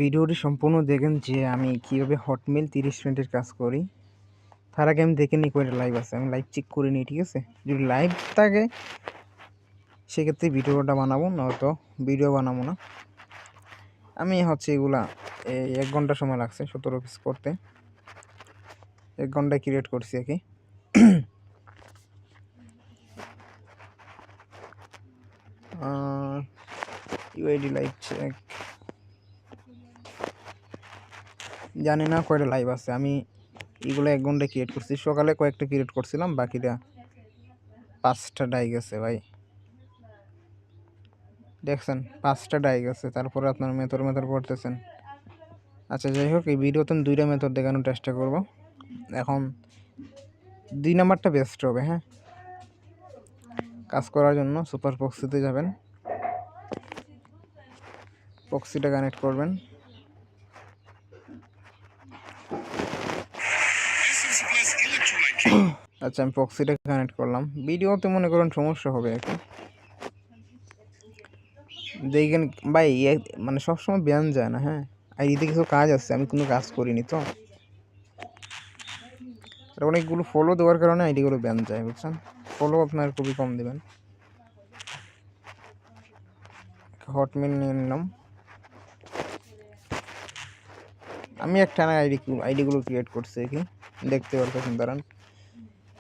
ভিডিওটি সম্পূর্ণ দেখেন যে আমি কিভাবে হটমেল 30 মিনিটের কাজ করি। তার আগে আমি দেখে নিই কয়টা লাইভ আছে। আমি লাইভ চেক করে নিই, ঠিক আছে? যদি লাইভ থাকে সেক্ষেত্রে ভিডিওটা বানাবো, নয়তো ভিডিও বানাবো না। আমি এগুলা 1 ঘন্টা সময় লাগছে 17 পিস করতে। 1 ঘন্টায় ক্রিয়েট করছি আর কি। ইউআইডি লাইভ চেক, জানি না কয়টা লাইভ আছে। আমি এগুলো 1 ঘন্টায় ক্রিয়েট করছি। সকালে কয়েকটা ক্রিয়েট করছিলাম, বাকিটা 5টা ডাই গেছে ভাই। দেখছেন 5টা ডাই গেছে, তারপরে আপনার মেথর পড়তেছেন। আচ্ছা, যাই হোক, এই ভিডিওতে আমি 2টা মেথড দেখানোর চেষ্টা করব। এখন 2 নাম্বারটা বেস্ট হবে। হ্যাঁ, কাজ করার জন্য সুপার প্রক্সিতে যাবেন, প্রক্সিটা কানেক্ট করবেন। আচ্ছা, আমি প্রক্সিটা কানেক্ট করলাম। ভিডিওতে মনে করেন সমস্যা হবে আর কি। দেখেন ভাই, মানে সবসময় ব্যান যায় না। হ্যাঁ, আইডিতে কিছু কাজ আছে, আমি কোনো কাজ করিনি তো। অনেকগুলো ফলো দেওয়ার কারণে আইডিগুলো ব্যান যায়, বুঝছেন? ফলো আপনার খুবই কম দেবেন। হটমেল নিয়ে নিলাম। আমি একটানা আইডিগুলো ক্রিয়েট করছি কি দেখতে পারতেছেন, দাঁড়ান।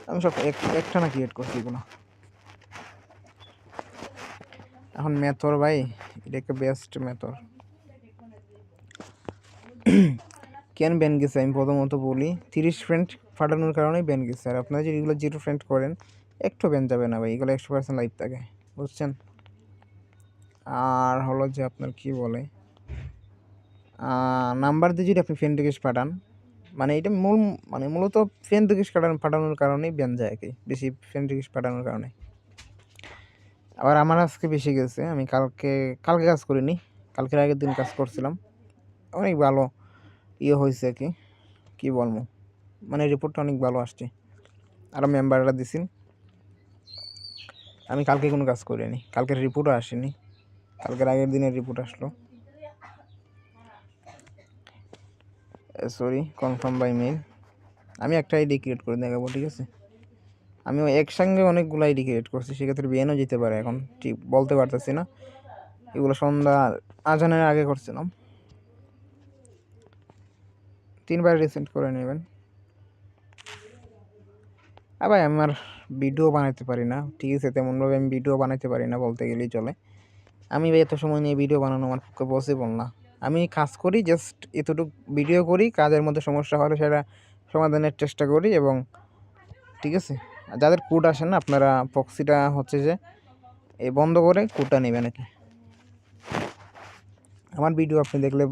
আমি সব একটানা ক্রিয়েট করছি এগুলো। এখন মেথর ভাই, এটা একটা বেস্ট মেথর। কেন ব্যান গেছে আমি প্রথমত বলি। 30 ফ্রেন্ড ফাটানোর কারণেই ব্যান গেছে। আর আপনারা যদি এগুলো 0 ফ্রেন্ড করেন একটু ব্যান যাবে না ভাই, এগুলো 100% লাইভ থাকে, বুঝছেন? আর হলো যে আপনার কি বলে, নাম্বার দিয়ে যদি আপনি ফ্রেন্ড রিকোয়েস্ট পাঠান, মানে এটা মূলত ফ্রেন্ড রিকোয়েস্ট পাঠানোর কারণেই ব্যান যায় আর কি, বেশি ফ্রেন্ড রিকোয়েস্ট পাঠানোর কারণে। আবার আমার আজকে বেশি গেছে। আমি কালকে কাজ করিনি, কালকের আগের দিন কাজ করছিলাম। অনেক ভালো হয়েছে আর কি, কী বলবো, মানে রিপোর্টটা অনেক ভালো আসছে। আরও মেম্বাররা দিছেন। আমি কালকে কোনো কাজ করিনি, কালকের রিপোর্টও আসেনি, কালকের আগের দিনের রিপোর্ট আসলো। Sorry, confirm by mail. আমি একটা আইডি ক্রিয়েট করে দেখাবো, ঠিক আছে? আমি একসঙ্গে অনেকগুলো আইডি ক্রিয়েট করছি, সেক্ষেত্রে বিএনও যেতে পারে, এখন ঠিক বলতে পারতেছি না। এগুলো সন্ধ্যা আজানের আগে করছিলাম। 3বার রিসেন্ট করে নেবেন। ভাই আমার ভিডিও বানাইতে পারি না, ঠিক আছে? তেমনভাবে আমি ভিডিও বানাইতে পারি না বলতে গেলেই চলে। আমি ভাই এত সময় নিয়ে ভিডিও বানানো আমার পক্ষে পসিবল না। আমি কাজ করি, জাস্ট এতটুকু ভিডিও করি, কাজের মধ্যে সমস্যা হলে সেটা সমাধানের চেষ্টা করি, এবং ঠিক আছে? যাদের কোড আসে না, আপনারা প্রক্সিটা যে এই বন্ধ করে কোডটা নেবেন নাকি। আমার ভিডিও আপনি দেখলে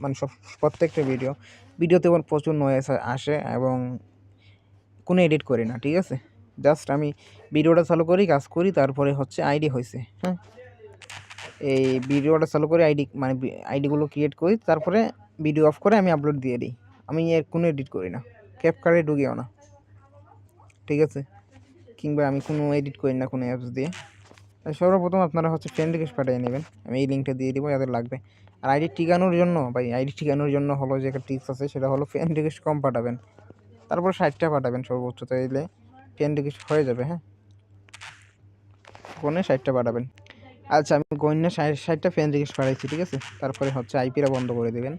মানে প্রত্যেকটা ভিডিওতে প্রচুর নয়েজ আসে, এবং কোনো এডিট করি না, ঠিক আছে? জাস্ট আমি ভিডিওটা চালু করি, কাজ করি, তারপরে আইডি হয়েছে। হ্যাঁ, এই ভিডিওটা চালু করে আইডিগুলো ক্রিয়েট করি, তারপরে ভিডিও অফ করে আমি আপলোড দিয়ে দিই। আমি এর কোনো এডিট করি না, ক্যাপকাটে ঢুকিও না, ঠিক আছে? কিংবা আমি কোনো এডিট করি না কোনো অ্যাপস দিয়ে। সর্বপ্রথম আপনারা ফ্রেন্ড রিকোয়েস্ট পাঠিয়ে নেবেন। আমি এই লিঙ্কটা দিয়ে দিব, যাদের লাগবে। আর আইডি ঠিকানোর জন্য ভাই, হলো যে একটা টিপস আছে, সেটা হলো ফ্রেন্ড রিকোয়েস্ট কম পাঠাবেন, তারপর 60টা পাঠাবেন সর্বোচ্চ, তাইলে ফ্রেন্ড রিকোয়েস্ট হয়ে যাবে। হ্যাঁ, ফোনে 60টা পাঠাবেন। আচ্ছা, আমি গণ্যে 60টা ফ্রেন্ড রিকোয়েস্ট পাঠাইছি, ঠিক আছে? তারপরে আইপিটা বন্ধ করে দেবেন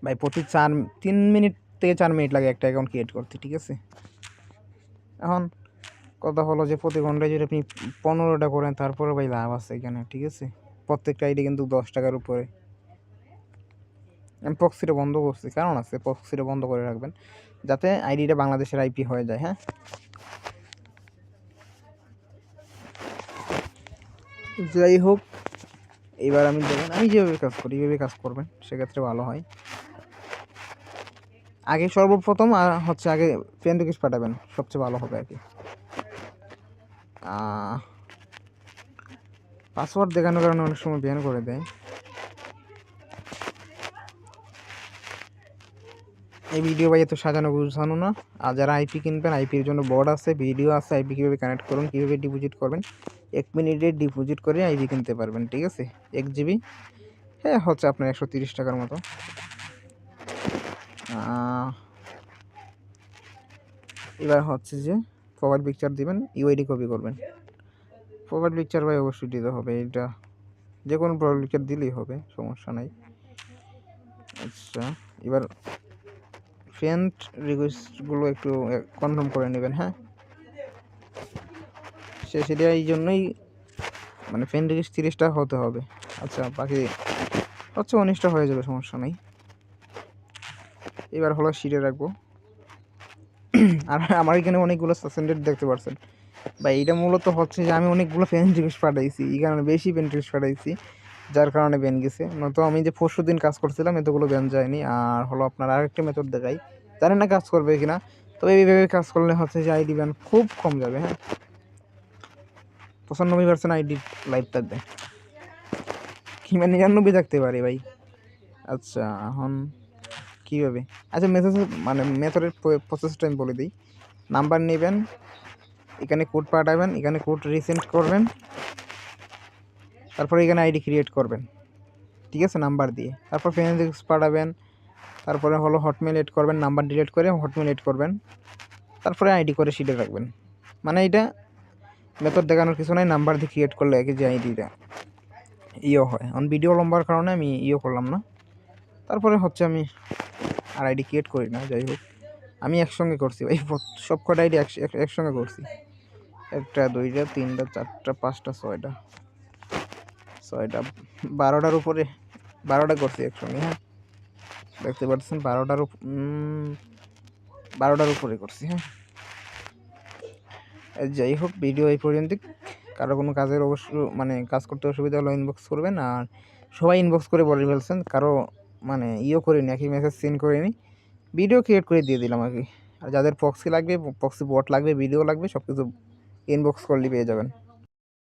ভাই। প্রতি 3 মিনিট থেকে 4 মিনিট লাগে একটা অ্যাকাউন্ট ক্রিয়েট করতে, ঠিক আছে? এখন কথা হলো যে প্রতি ঘন্টায় যদি আপনি 15টা করেন, তারপরে ভাই লাভ আছে এখানে, ঠিক আছে? প্রত্যেকটা আইডি কিন্তু 10 টাকার উপরে। আমি প্রক্সিটা বন্ধ করছি, কারণ আছে, প্রক্সিটা বন্ধ করে রাখবেন যাতে আইডিটা বাংলাদেশের আইপি হয়ে যায়। হ্যাঁ, যাই হোক, এবার আমি যেভাবে কাজ করি এইভাবে কাজ করবেন, সেক্ষেত্রে ভালো হয়। আগে সর্বপ্রথম আগে ফ্রেন্ড রিকোয়েস্ট পাঠাবেন, সবচেয়ে ভালো হবে আর কি। পাসওয়ার্ড দেখানোর কারণে অনেক সময় ব্যান করে দেয়। এই ভিডিও ভাই এত সাজানো গুছানো না। আর যারা আইপি কিনবেন, আইপির জন্য বোর্ড আছে, ভিডিও আছে, আইপি কীভাবে কানেক্ট করুন, কীভাবে ডিপোজিট করবেন, 1 মিনিটে ডিপোজিট করে আইডি কিনতে পারবেন, ঠিক আছে? 1 জিবি, হ্যাঁ হচ্ছে আপনার 130 টাকার মতো। এবার হচ্ছে যে প্রোফাইল পিকচার দিবেন, ইউআইডি কপি করবেন। প্রোফাইল পিকচার ভাই অবশ্যই দিতে হবে, এটা যে কোনো প্রোফাইল পিকচার দিলেই হবে, সমস্যা নাই। আচ্ছা, এবার ফ্রেন্ড রিকোয়েস্টগুলো একটু কনফার্ম করে নেবেন, হ্যাঁ? সেটা এই জন্যই মানে ফ্রেন্ড রিকোয়েস্ট 30টা হতে হবে। আচ্ছা, বাকি হচ্ছে 19টা হয়ে যাবে, সমস্যা নাই। এবার হলো শিটে রাখবো। আর আমার এখানে অনেকগুলো সাসপেন্ডেড দেখতে পাচ্ছেন বা এইটা মূলত হচ্ছে যে আমি অনেকগুলো ফ্রেন্ড রিকোয়েস্ট পাঠাইছি, এই কারণে বেশি ফ্রেন্ড রিকোয়েস্ট পাঠাইছি, যার কারণে ব্যান গেছে। নয়তো আমি যে 4 দিন কাজ করছিলাম এতগুলো ব্যান যায়নি। আর হলো আপনার আরেকটা মেথড দেখাই, জানেন না কাজ করবে কিনা, তবে এইভাবে কাজ করলে হচ্ছে যে আইডি ব্যান খুব কম যাবে, হ্যাঁ? 95% আইডি লাইভ থাকবে, কিংবা 99 থাকতে পারে ভাই। আচ্ছা, এখন কীভাবে? আচ্ছা, মানে মেথডের প্রসেসটা আমি বলে দিই। নাম্বার নেবেন, এখানে কোড পাঠাবেন, এখানে কোড রিসেন্ড করবেন, তারপরে এখানে আইডি ক্রিয়েট করবেন, ঠিক আছে, নাম্বার দিয়ে। তারপর ফ্রেন্ড রিকোয়েস্ট পাঠাবেন, তারপরে হলো হটমেল এড করবেন, নাম্বার ডিলিট করে হটমেল এড করবেন, তারপরে আইডি করে শিটে রাখবেন। মানে এটা মেথড দেখানোর কিছু নাই, নাম্বার দিয়ে ক্রিয়েট করলে একই যে আইডিটা হয়। এখন ভিডিও লম্বার কারণে আমি করলাম না। তারপরে হচ্ছে আমি আর আইডি ক্রিয়েট করি না, যাই হোক আমি একসঙ্গে করছি ভাই, সব কটা আইডি একসঙ্গে করছি। 1টা 2টা 3টা 4টা 5টা 6টা 12টার উপরে, 12টা করছি একসঙ্গে, হ্যাঁ দেখতে পাচ্ছেন 12টার উপরে করছি, হ্যাঁ। যাই হোক, ভিডিও এই পর্যন্ত। কারো কোনো কাজের মানে কাজ করতে অসুবিধা হলে ইনবক্স করবেন। আর সবাই ইনবক্স করে বলে ফেলছেন, কারো মানে করিনি, একই মেসেজ সেন্ড করিনি, ভিডিও ক্রিয়েট করে দিয়ে দিলাম আর কি। আর যাদের প্রক্সি লাগবে, প্রক্সি বট লাগবে, ভিডিও লাগবে, সব কিছু ইনবক্স করলে পেয়ে যাবেন।